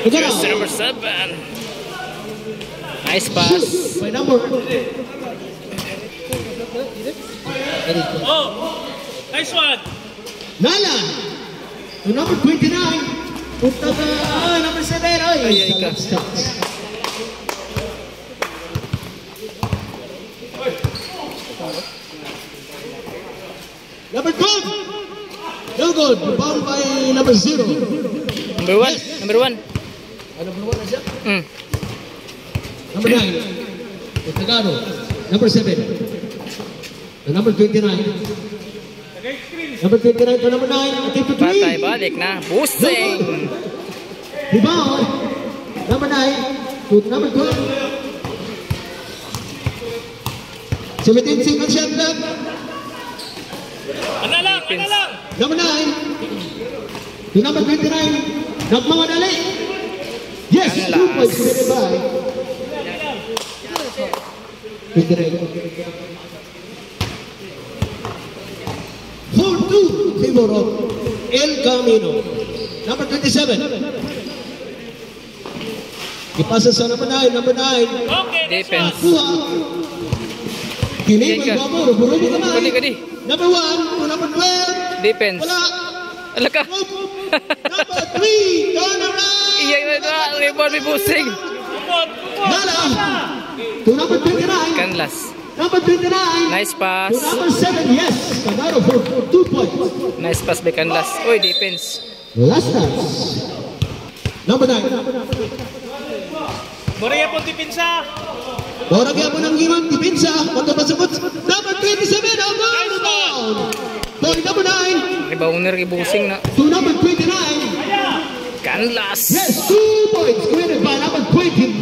Jersey number 7. Nice pass. By number. Oh, nice one. Nala. To number 29. Punta ka, number 7. Ay, ka. Number 12. No good. Bound by number 0. Number 1. Yes. Number 1. Number 1 na siya? Number 9. Tagano. Number 7. To number 29. Number 29 to number 9. Take to 3. Patay, balik na. Busing. Rebound. Number 9 to number 12. 17 seconds shot left. Ano lang. Number 9 to number 29. Nagmamadali. Yes, 2 points committed by 4-2 in favor of El Camino. Number 27. Ipasa sa number 9. Number 9. Okay, Defense. Kuha. Kinig Yan ka. mo. Ruburubo kamay. Kadi. Number 1 to number 12. Defense. Wala. Ala ka. Number 3. Turn around. Iya na. Rebound may busing. Nala. To number 29. Canlas. Number 29. Nice pass. To number 7. Yes. Tagaro for 2 points. Nice pass by Canlas. Uy, defense. Last dance. Number 9. Boraya po tipinsa. Borag yan mo ng gimang tipinsa. Punto pa sabot. Number 27. Rebound. Point number 9. Rebounder busing na. To number 29. Canlas. Yes, 2 points committed by number 29.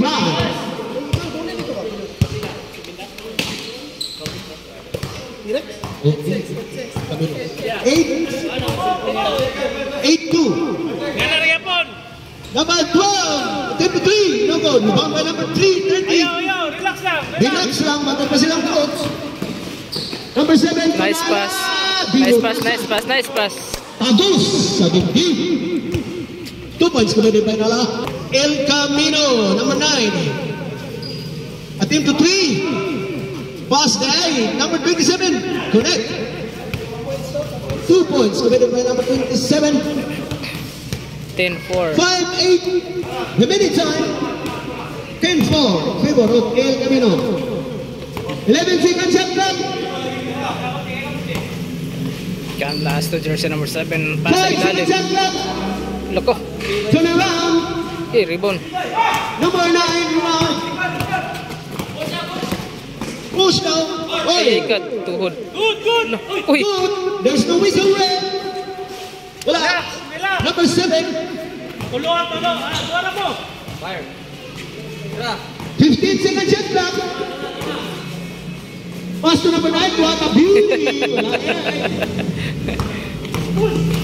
8-2. Ganaraya po. Number 12, Tempo 3, no good. Rebound by number 3, 30. Ayaw, relax lang. Relax lang, matay pa silang coach. Number 7, Nice pass. Nice pass. Tados sa dibdib. 2 points committed by Nala. El Camino, number 9. Attempt to 3. Pass the eye, number 27. Connect. 2 points committed by number 27. 10-4. 5-8. Remaining time. 10-4. Favor of El Camino. 11 seconds shot clock. Canlas to jersey number 7. Pass 5 sa ilalim. seconds shot clock. Loko. Turn around. Rebound. Number 9. Rebound. Push down. Ay, ikat. Tuhod. Good. Uy. Good. There's no whistle red. Wala. Number 7. Tulungan. Tuwara mo. 15 seconds shot clock. Pass to number 9. What a beauty. Wala yan.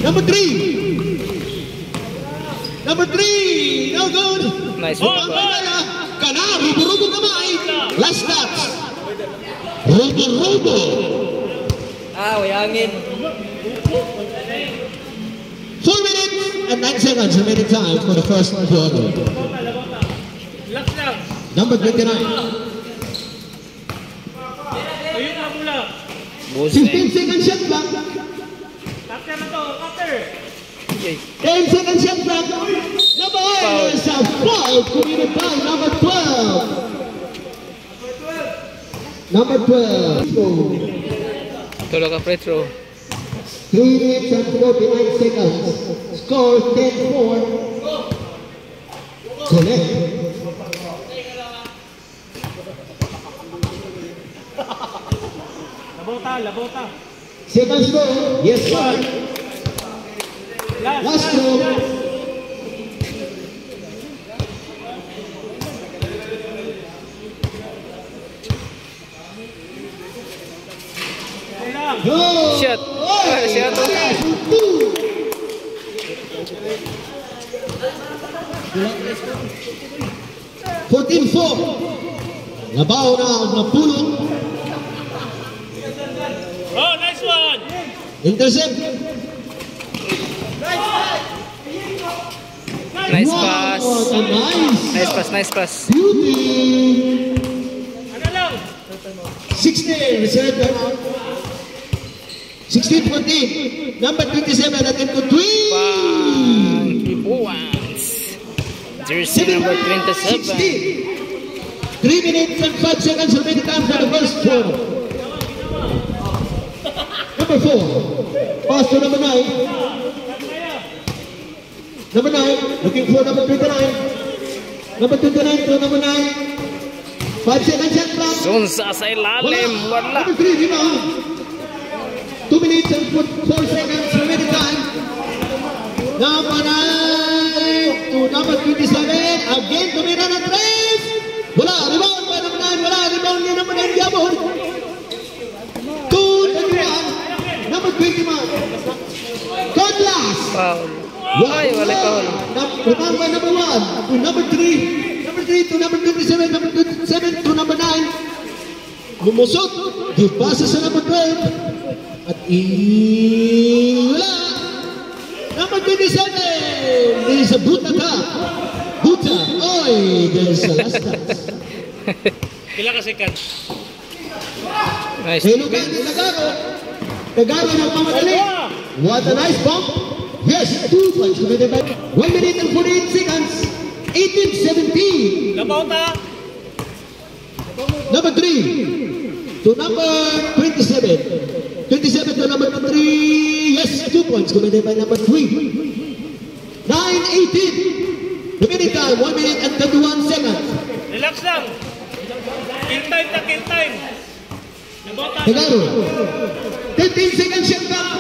Number 3. Number 3. No good. Nice Rebound one. by Nala. Kana. Rubo kamay. Last touch. Rubo. Wayangin. 4 minutes and 9 seconds remaining time for the first quarter. Relax lang. Number 29. Ayun na mula. 15 Busing. seconds shot clock. Captain na to. Captain. 10 seconds shot clock. Number 8 is a foul committed by number 12. Number 12. Tulo ka free throw. 3 minutes and 49 seconds. Score 10-4. Collect. Labota. Second score. Yes, sir. Last score. Go! Shot. Shot. 14-4. Labaw na ang napulot. Oh, nice one. Intercept. Nice Wow, pass. what a nice Nice pass. beauty. Ano lang? 16, reserve timeout. 16-14. Number 27, attempt to three. Bang! 3 points. Jersey number 27. 3 minutes and 5 seconds remaining time for the first quarter. Number 4. Pass to number 9. Number 9. Looking for number 29. Number 29 to number 9. 5 seconds and clock. Sunsa sa ilalim. Wala. Number 3, rebound. 2 minutes and 4 seconds remaining time. Number 9 to number 27. Again, tumira ng 3. Wala. Rebound by number 9. Wala. Rebound ni number 9. Diabon. 2-21. Number 21. God last. Foul. Ay, wala foul. Rebound by number 1 to number 3. Number 3 to number 27. Number 27 to number 9. Lumusot. Give passes sa number 12. At wala. Number 27 is a Buta ka. Buta. Oy, there's a last dance. Kailan ka second? Nice. Hello, Nagaro. Nagaro ng pamadali. What a nice bump. Yes, 2 points. 1 minute and 48 seconds. 18-17. Labota. Number 3 to number 27. 27 to number 3. Yes, 2 points committed by number 3. 9-18. Remaining time, 1 minute and 31 seconds. Relax lang. Kill time na kill time. Labota. Nagaro. 13 seconds shot clock.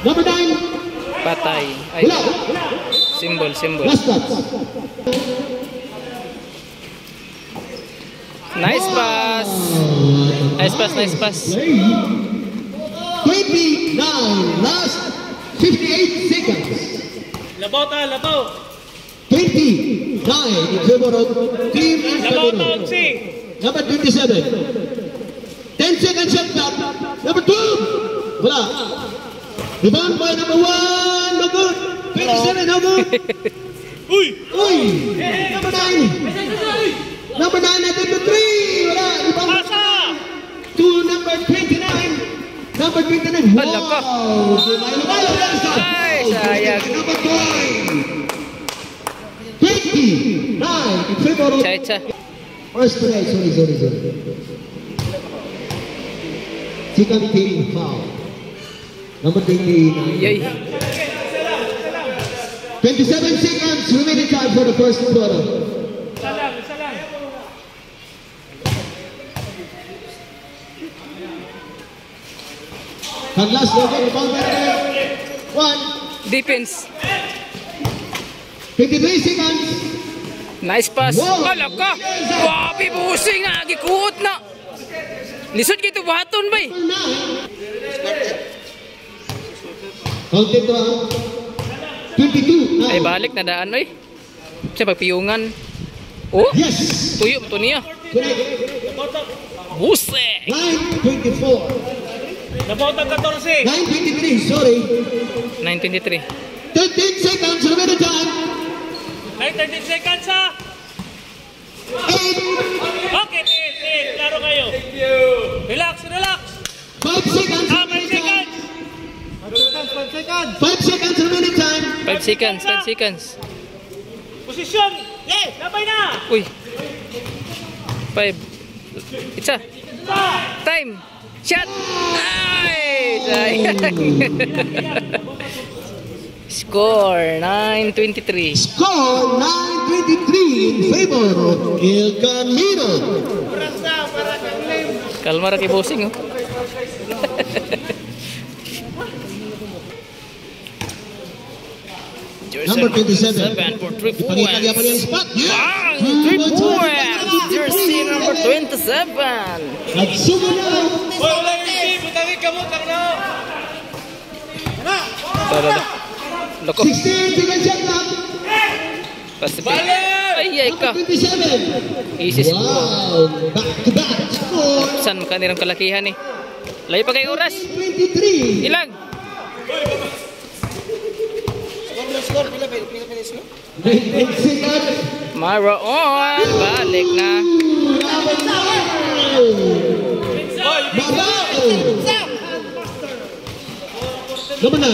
Number 9. Patay. Ay, Wala. symbol. Last touch. Nice pass. Nice pass. 29. Last 58 seconds. Labota, labaw. 29 in favor of Team Labota, Escalero. Oxy. Number 27. 10 seconds shot clock. Number 2. Wala. Rebound by number 1. No good. 27. No good. Uy! Uy. Number 9. Number 9 at number 3. Wala. Rebound Pasa! to number 29. Number 29. Hala ka. Ay, sayang. Number 29. In favor of Cha. first play. Sorry. Second team foul. Number 29. Yay. 27 seconds remaining time for the first quarter. Isa lang. And last over, rebound by one. Defense. 53 seconds. Nice pass. Wow. Hala ka. Wabi busing nga. Gikuot na. Lisod kito baton bay. Counted to 22. Now. Ay balik na daan oy. Siya pagpiyungan. Oh, Yes. tuyo to niya. Correct. Buse. 9:24. Labota 14. 9:23. Sorry. 9:23. 13 seconds remaining time. Ay, 13 seconds ha. 8. Okay, till. Klaro kayo. Relax. 5 seconds. 5 seconds. 5 seconds remaining time. 5 seconds. Posisyon. Labay na. Uy. 5. Isa. Time. Shot. Ay, sayang. Score 9:23. Score 9:23 in favor of El Camino. Kalma ra kay bossing oh. Number 27. For 3 Ipangita niya pa points. yung spot. Bang! 3 points. Jersey number 27. At sumo na. Wala yung team. Butangin ka mo. Tara. Loko. 16 seconds shot clock. Pacific. Ay ka. Number 27. Easy score. Wow. Back to back score. Saan makanirang kalakihan eh. Layo pa kay oras. 23. Ilang? Score, pila. 19 seconds. Maraon. Balik na. Number 9. Maraon. Number 9.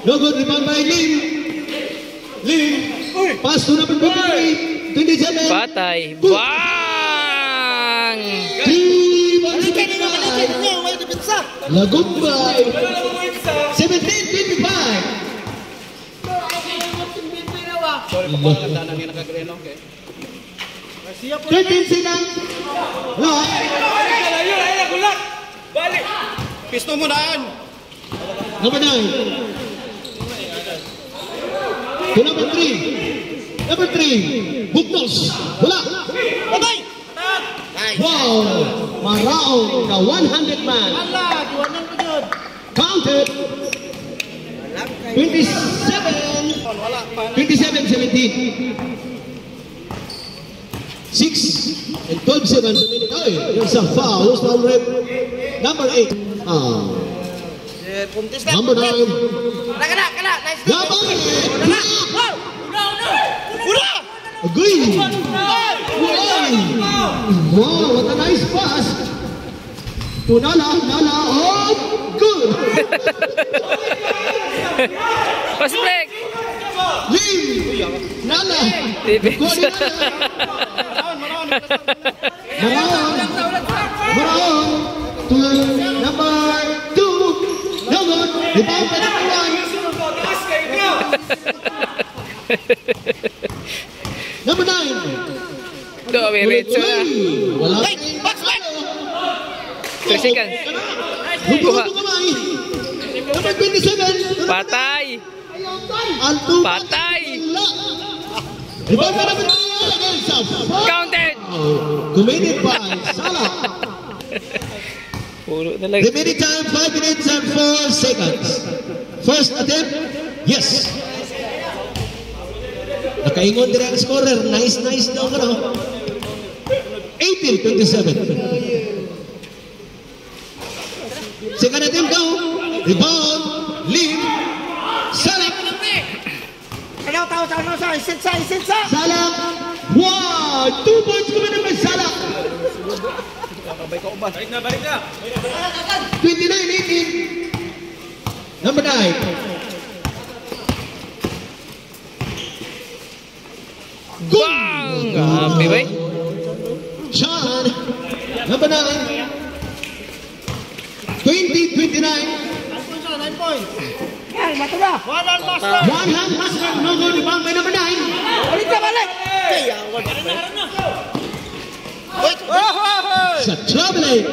No good, rebound by Lim. Lim. Pass to number 23. 27. Patay. Bang! Lagumbay. 17-25. Sorry, papakaganda na niya nakagreno. Okay. 13 seconds. Lock. Balik! Pisto mo daan! Number 9. To number 3. Number 3. Bugnos. Wala. Wow. Maraon. The 100 man. Counted. 27-17. 6 and 12 seconds a minute. Ay, there's a foul. Who's number 8? Number 8. Number 9. Number 8. Agree. Wow, what a nice pass. To Nala. Oh, good. Pass break. Lim. Nala. Defense. Maraon. To number 2. Number. Rebound by number 1. Number 9. Domiretso na. Wala. 3 seconds. Kuha. Number 27. Patay. Alto. Patay. Rebound by number 3. Counted. Committed by Salah. Puro talaga. Remaining time 5 minutes and 4 seconds. First attempt. Yes. Nakaingon din ang scorer. Nice daw ka no? 18-27. Second attempt daw. Rebound. Lim. Salah. Salah. Wow! 2 points committed by Salah. Balik na! 29-18. Number 9. Bang! Grabe ba? Sean, number 9. 20-29. 9 points! One hand master, no good rebound by number 9. Sa traveling.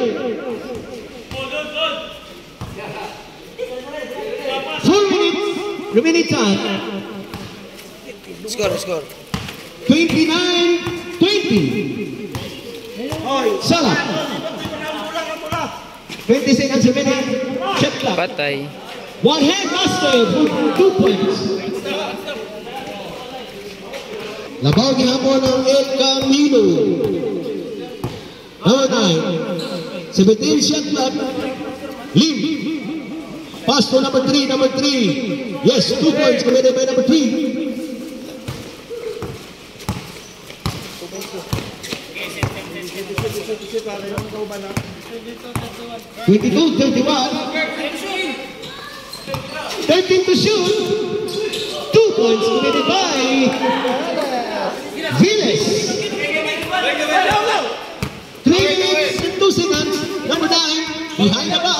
4 minutes remaining time. Score. 29-20. Salah. 20 seconds remaining. Shot clock. Patay. One hand master for 2 points. Labaw gihapon ng El Camino. Number 9. 17 shot clock. Lim. Pass to number 3. Yes, 2 points committed by number 3. 22-31. 13 to shoot. 2 points committed by Viles. 3 minutes and 2 seconds. Number 9. Behind the back.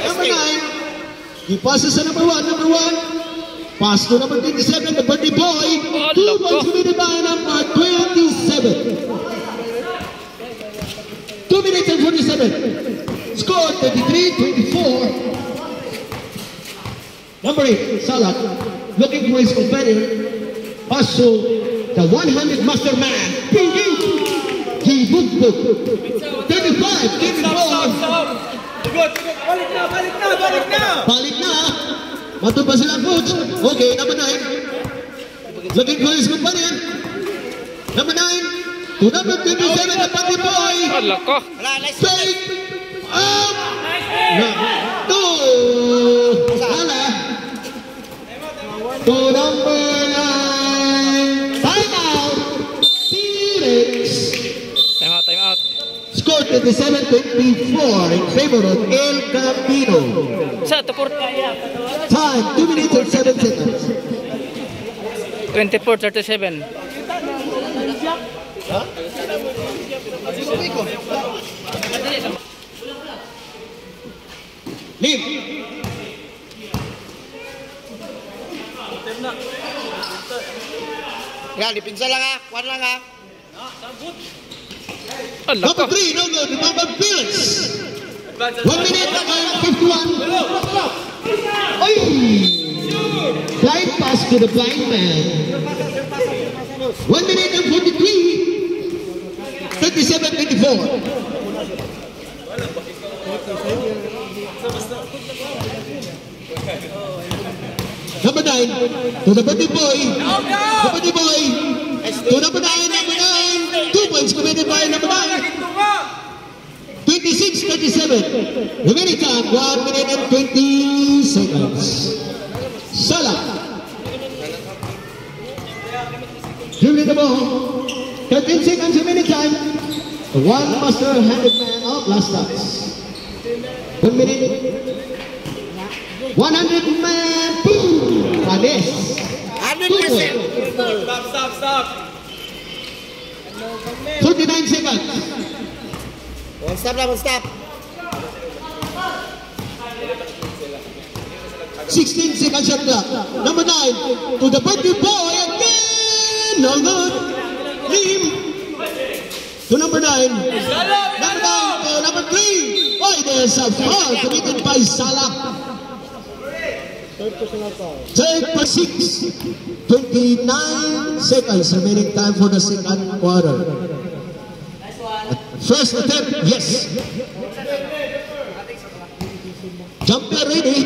Number 9. He passes to number 1. Pass to number 27. The birthday boy. 2 points committed by number 27. 2 minutes and 47. Score 33-24. Number 8, Salah, looking for his companion. Pass to the 100 master man. Pinky. Gibugbo. 35. Keep it going. Balik na. Matun pa sila coach. Okay, number 9. Looking for his companion. Number 9. To number 27, the party boy. Ala ko. Fake. Up. No. Hala. 24 in favor of El Camino. Sa tupor. Time 2 minutes and 7 seconds. 24-37. Lim. Yan, dipinsa lang ha. Kuhan lang ha. Ala Number ka. 3, no good. Number Phillips. 1 minute and 51. Oy! Blind pass to the blind man. 1 minute and 43. 37-24. Number 9 to the Buddy Boy. The Buddy Boy to number 9. Number 9. 2 points committed by number 9. 26-37. Remaining time 1 minute and 20 seconds. Salah. Dribbling the ball. 13 seconds remaining time. The one master handed man of last touch. 1 minute. 100 man. Boom. Panis. 100%. Stop. 39 seconds. One stop lang, one stop. 16 seconds shot clock. Number 9 to the Buddy Boy again. No good. Lim to number 9. Number 9 to number 3. Why there's a foul committed by Salah. Third for 6. 29 seconds remaining time for the second quarter. First attempt, yes. Jumper ready.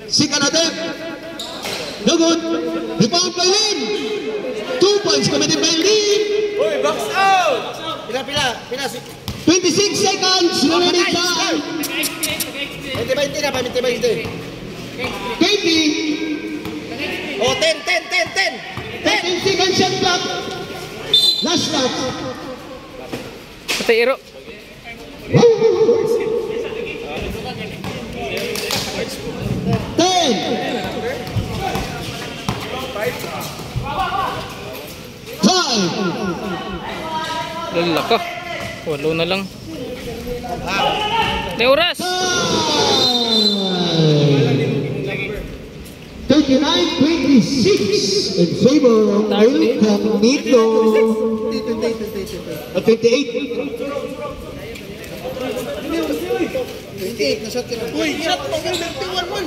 Second attempt. No good. Rebound by Lim. 2 points committed by Lim. Box out! Pila. 26 seconds remaining time. 20 na pa, 20. 20. Oh, 10. 13 seconds shot clock. Last shot. Patay iro. 5. Lala ka. Walo na lang. May oras. 39-26 in favor of El Camino. 28. 28 na shot ka na. Uy, shot mo. 31 mo.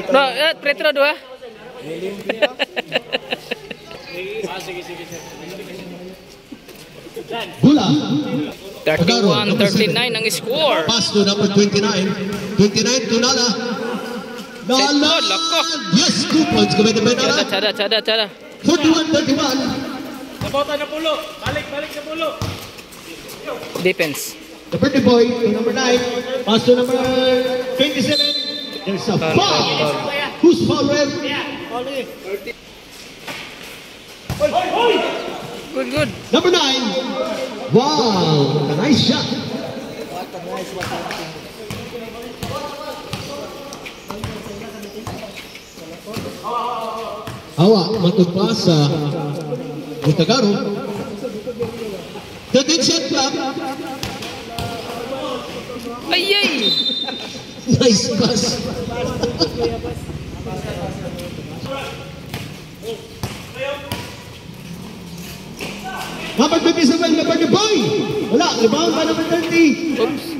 No, pretro dua. Bula. 31-39 ang score. Pass to number 29. 29 to Nala. Nala. Lako. Yes, 2 points committed by Nala. Cada. 41-31. Nabota na pulo. Balik sa pulo. Defense. The birthday boy to number 9. Pass to number 27. There's a foul. Who's foul, Red? Good. Number 9. Wow, a nice shot. Awa, matugpasa. Itagaro. 13 shot clock. Ay! Nice pass. Number 27, number the boy. Wala, rebound by number 30. Oops.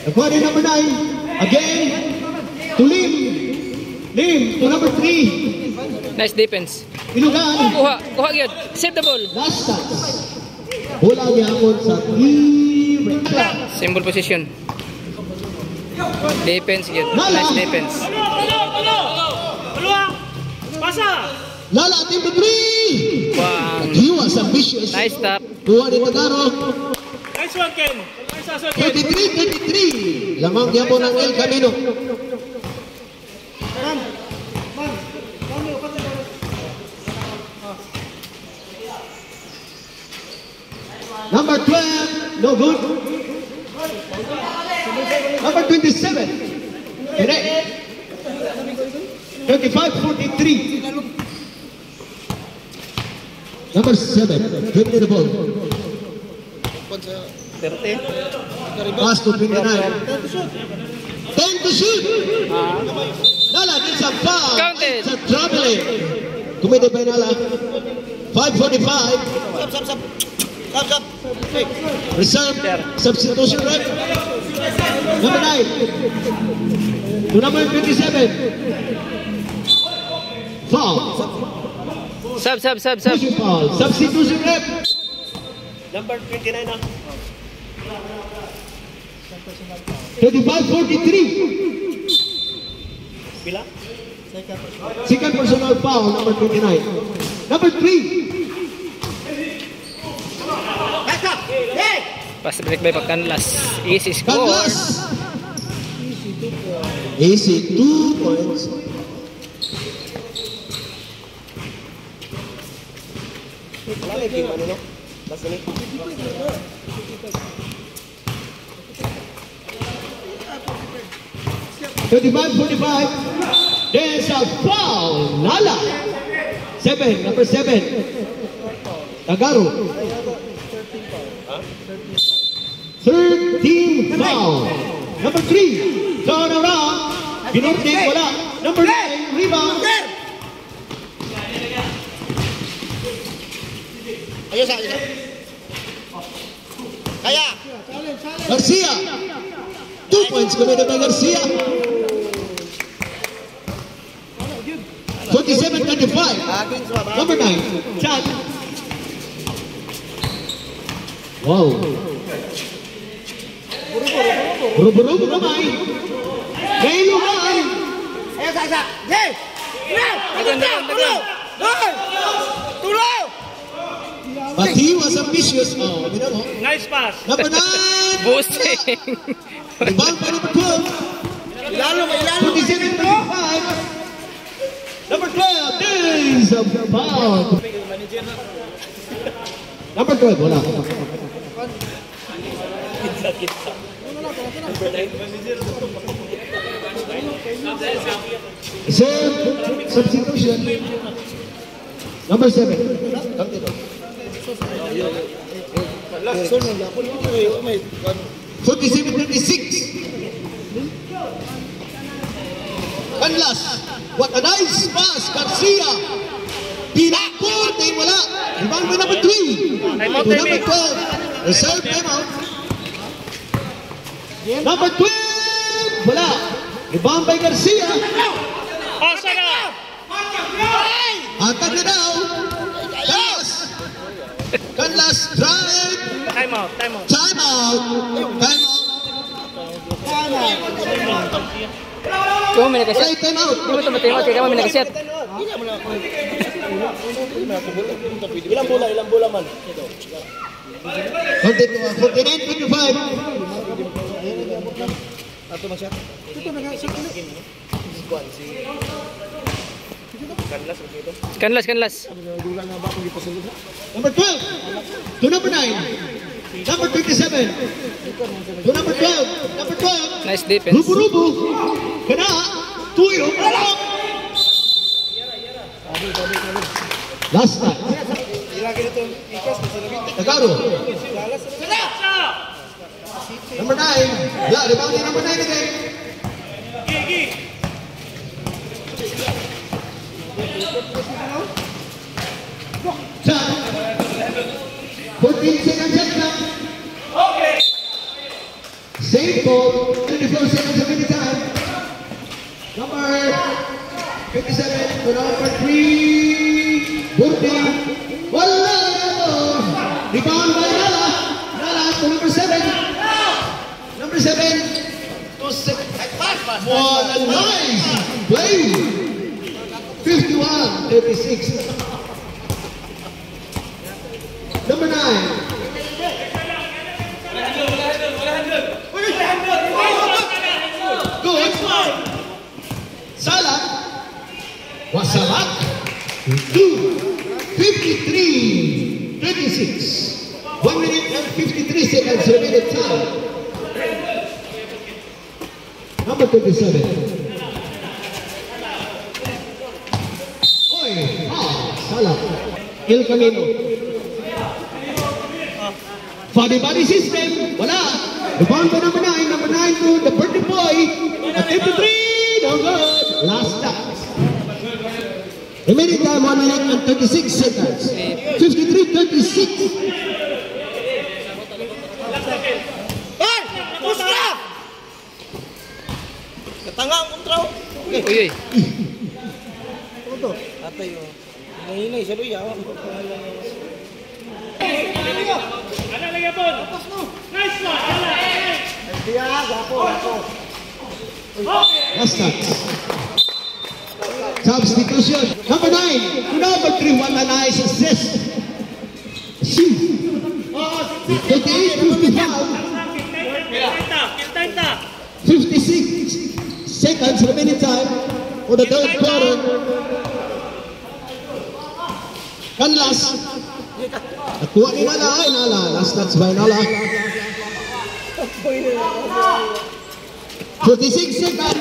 The body number 9. Again, to Lim. Lim to number 3. Nice defense. Ilugan. Kuha gyud. Save the ball. Last touch. Bola gihapon sa 3. Symbol position. Defense gyud. Nice defense. Pulo. Pasa. Lala, team to 3. Wow. He was ambitious. Nice stop. Kuha ni Tagaro. Nice one, Ken. Nice hustle, Ken. 33-33. Lamang gihapon ng El Camino. Number 12, no good. Number 27, correct. 35-43. Number 7, give me the ball. 30. Pass to 29. 10 to shoot. Nala, it's a foul. Counted. It's a traveling. Committed by Nala. 5:45. Stop. Hey. Reserve. Substitution rep. Number 9. To number 27. Foul. Sub. Pushing foul. Substitution rep. Number 29 na. 35-43. Pila? Second personal foul, number 29. Number 3. Pass break by Pagkanlas. Easy score. Douglas. Easy 2 points. Wala na yung ano, no? Basta ni. There's a foul. Nala. 7, number 7. Tagaro. 13 foul. Number 3. Turn around. Pinurting wala. Number 9. Rebound. Ayos. Kaya. Garcia. 2 points committed by Garcia. 27-25. Number 9. Chad. Wow. Buru-buru naman. May luman. Ayos. Hey! Tuloy! But he was ambitious. Oh, you know. Nice pass. Number 9. Boosting. Rebound by number 12. Ilalo. 27-25. Number 12. There's a foul. Number 12. Wala. Substitution. Number 7. 47-26. Canlas. What a nice pass. Garcia. Pinakot. Ay wala. Rebound by number 3. To number 12. Reserve timeout. Number 12. Wala. Rebound by Garcia. Pasa na. Atag na daw. Canlas drive. Time out. Time out. Kung may nakaset. Play time out. Di mo ito matimot. Kaya kami nakaset. Ilang bola man? 49-25. Ato man siya. Canlas. Number 12 to number 9. Number 27 to number 12. Number 12. Nice defense. Rubu. Kana. Tuyo. Last time. Tagaro. Number 9. Yeah, rebound number 9 again. Gigi. Shot. 14 seconds left now. Okay. Save ball. 24 seconds of any time. Number 57 to number 3. Burti. Wala. Rebound by Nala. Nala to number 7. Number 7 to 6. What a nice play. 51-36. Number 9. Good. Salah. Wasalak. 53-36. 1 minute and 53 seconds remaining time. Number 27. Oy, salah. El Camino. Body system, wala. Rebound to number 9 to the birthday boy. Attempt to 3, no good. Last touch. Remaining time 1 minute and 36 seconds. 53-36. Ay! Tapos na! Katanga ang kontra. Uy, uy. Ano to? Atay yun. Hinahinay siya doon. Ano lagi po? Nice one! Last touch. Substitution. Number 9 to number 3. One nice assist. Shoot. 58-55. Kill time ta! 56 seconds remaining time for the third quarter. Canlas. Nakuha ni Nala. Ay, Nala. Last touch by Nala. 46 seconds.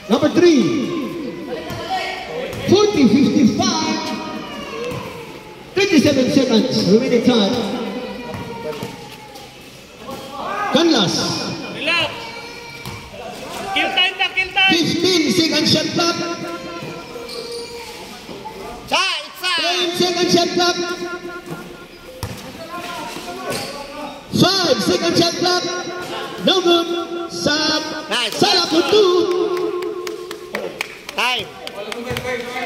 Number 3. 40-55. 37 seconds remaining time. Canlas. Relax! Kill time ta! Kill time! 15 second shot clock. 10 second shot clock. 5 second shot clock. No good. Salah for 2. Time!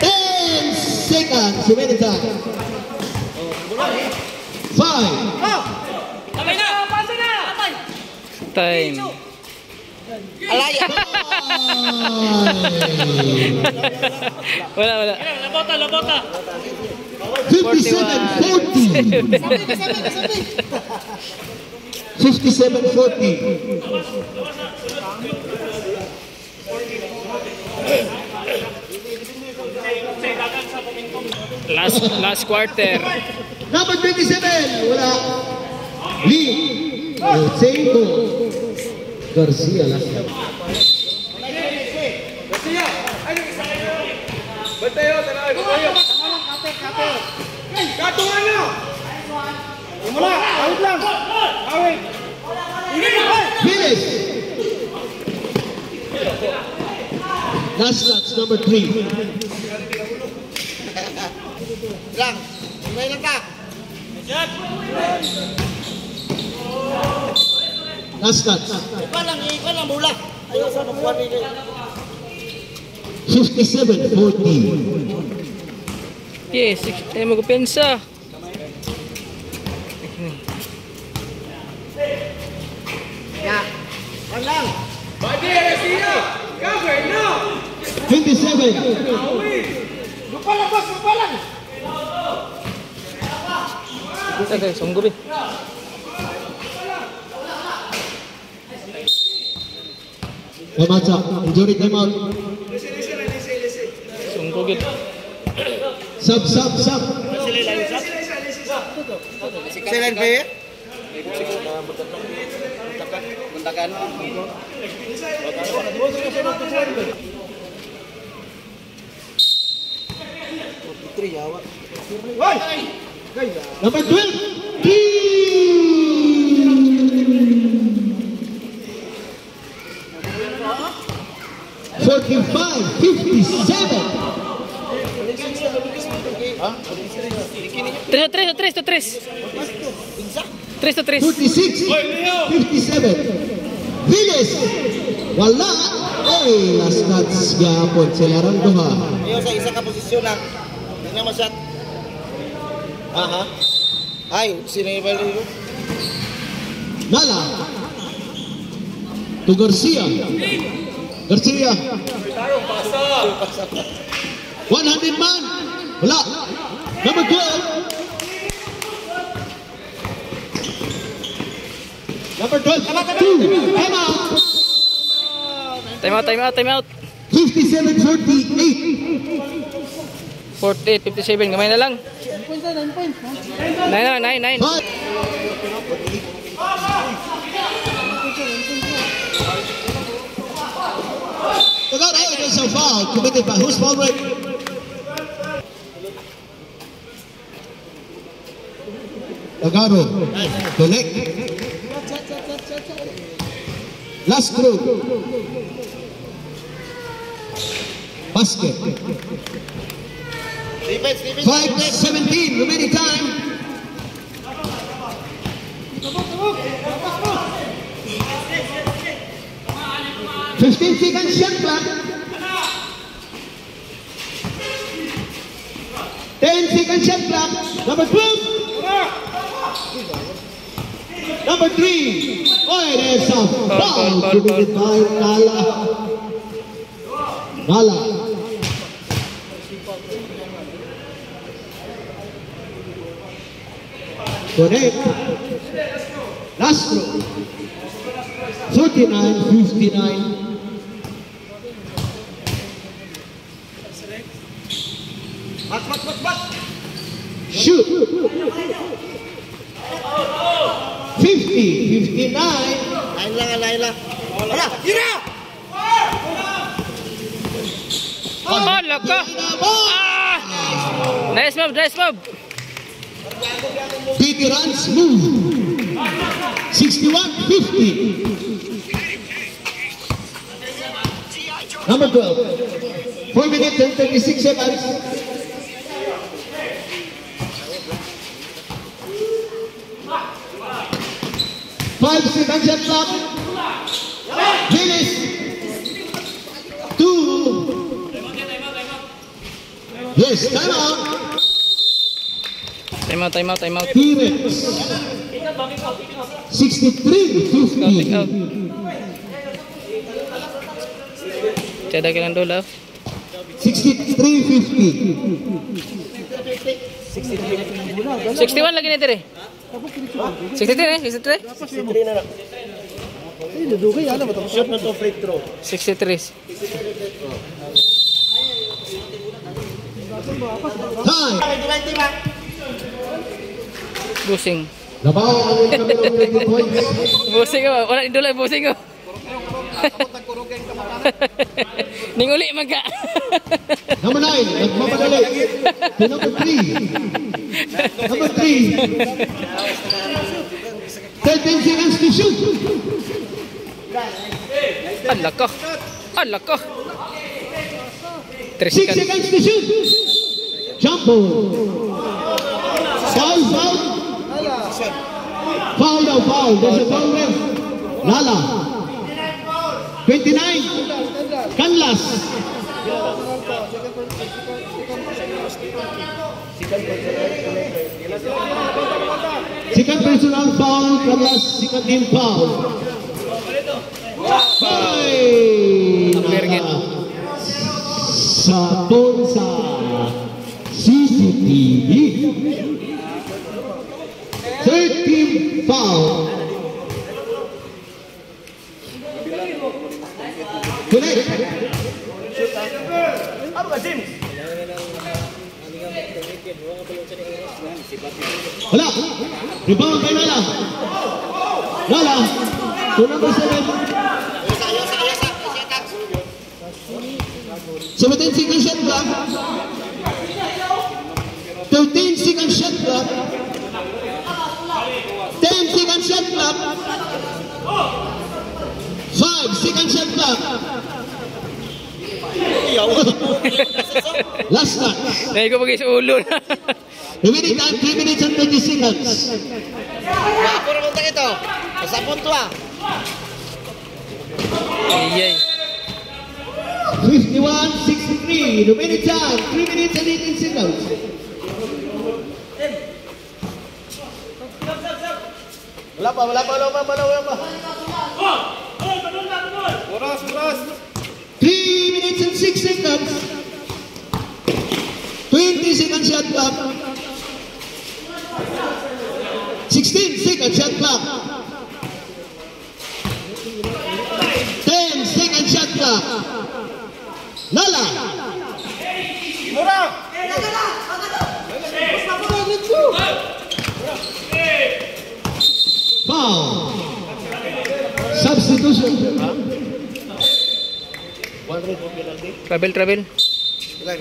10 seconds remaining time. 5. Sabay na! Pasa na! Time. Alaya! Wala, wala. Labota! 57-40. 57-40. Last quarter. Number 27. Wala. Lee. Lutsenko. Garcia. Last time. Katungan nyo! Mula! Awit lang! Awit! Finish. Last touch, number 3. Lang! May lang ka! Last touch. Iba lang mula! Ayaw sa nakuha nila. 57-40. Yes, tayo magpensa. Ya! Wag lang! 27. Lupa lang boss! Lupa lang! Okay, sungguh bi. Timeout. Injury timeout. Sungguh gid. Sub. Selain pa eh? Buntakan. Number 12. 45-57. Tres to tres. 46-57. Viles. Wala. Ay, last touch gapon sila ron duha. Ayaw sa isa ka posisyon lang. Tingnan mo shot. Aha. Ay, sino yung bali yun? Nala. To Garcia. 100 man. Wala. Number 12. Number 12. 2. Time out. 57-48. 48, 57. Gamay na lang. 9. Five. Tagaro, there's a foul committed by who's foul rate? Tagaro, connect. Last throw. Basket. Defense. 5:17 remaining time. Fifteen seconds shot clock. 10 seconds shot clock. Number 12. Number 3. Oh, there's a foul committed by Nala. Connect. Last throw. 49-59. Shoot. 50-59. Lain lang. Wala, tira! Laka! Nice move. Veterans move. 61-50. Number 12. 4 minutes and 36 seconds. 5 seconds shot clock. Finish. 2. Yes, time out. Time out. Phoenix. 63-50. Tiada kailang dola. 63-50. 61 lagi ni tiri. 63 63. Shoot na to free throw. 63. Time. Busing. Labaw ang kabilang 20 points. Busing ko. Wala ni dola busing ko. Ninguli magka. Number 9, nagmamadali. To number 3. Number 3. 13 seconds to shoot. Alak ko. 3 6 seconds. seconds to shoot. Jump ball. Foul. There's a foul ref. Lala. 29. Canlas. Second personal foul. Canlas. Second team foul. Sa CCTV. Third team foul. Connect. Wala. Rebound kay Nala. To number 7. 17 seconds shot clock. 13 seconds shot clock. 10 seconds shot clock. 5 seconds shot clock. Last touch. Dahil ko pag sa ulo na. Remaining time 3 minutes and 30 seconds. Ako naman tayo ito. Sa punto Iyay. 51-63. Remaining time 3 minutes and 18 seconds. Wala pa. Oras. 3 minutes and 6 seconds. 20 seconds shot clock. 16 seconds shot clock. 10 seconds shot clock. Nala. substitution. One red for penalty. Travel. Ilan?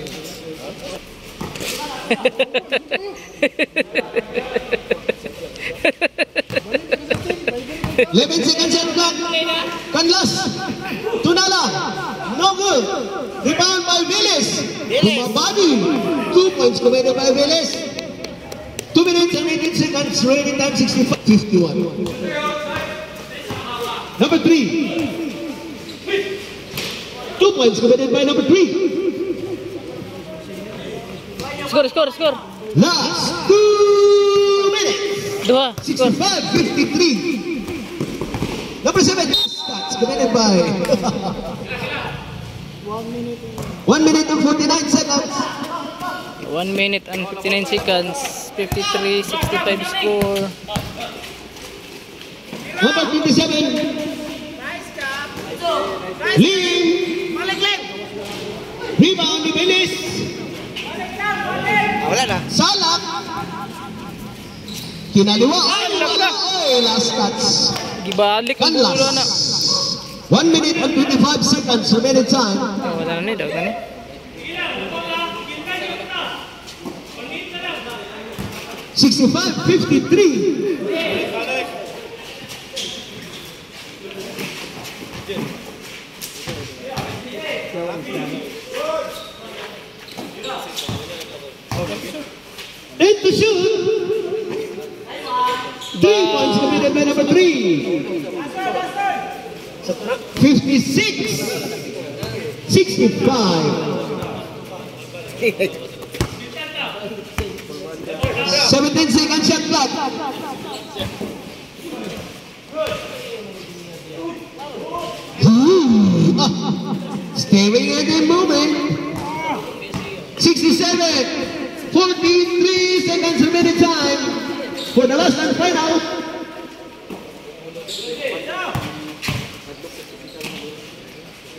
11 seconds shot clock. Canlas. Tunala. No good. Rebound by Villas. Bumabadi. 2 points committed by Villas. 2 minutes and 18 seconds. Ready time 65-51. Number 3. 2 points committed by number 3. Skor. Last 2 minutes. 2. Skor. 65-53. Number 7. Stats committed by 1 minute and 49 seconds. 1 minute and 59 seconds. 53-65 score. Number 27. Lee. Rebound ni Belis. Wala na. Salak. Kinaliwa. Ay, last stats. Gibalik ang ulo na. Canlas. 1 minute and 25 seconds remaining time. Wala na ni, daw na ni. $65-53. And to shoot. 3 points committed by number 3. 56-65. 17 seconds shot clock. Staring at the moving. 43 seconds remaining time for the last and final.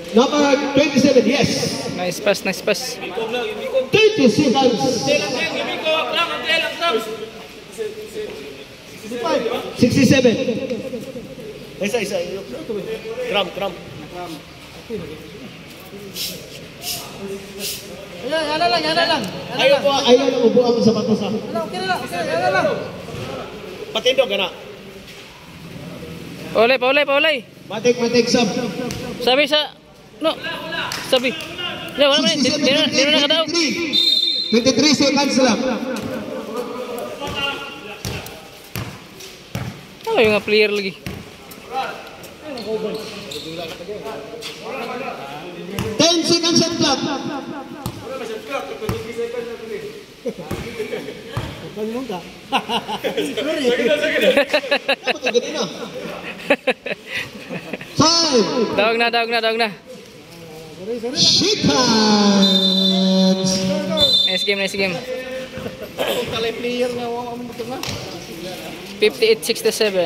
Number 27, yes. Nice pass. 30 seconds. 67. Isa. Cram. Yan lang. Ayaw lang upo ako sa batos. Okay lang. Patindo ka na. Paulay. Matik sub. Sabi sa... No. Sabi. Wala man. Dino na kadaog. 23 seconds lang. Yung nga player lagi. 10 seconds shot clock. Five. Dawag na. Shake hands. Nice game. 58-67.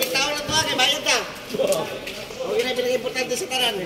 Bitaw na to kay bayad ta. Okay na pinaka importante sa tanan.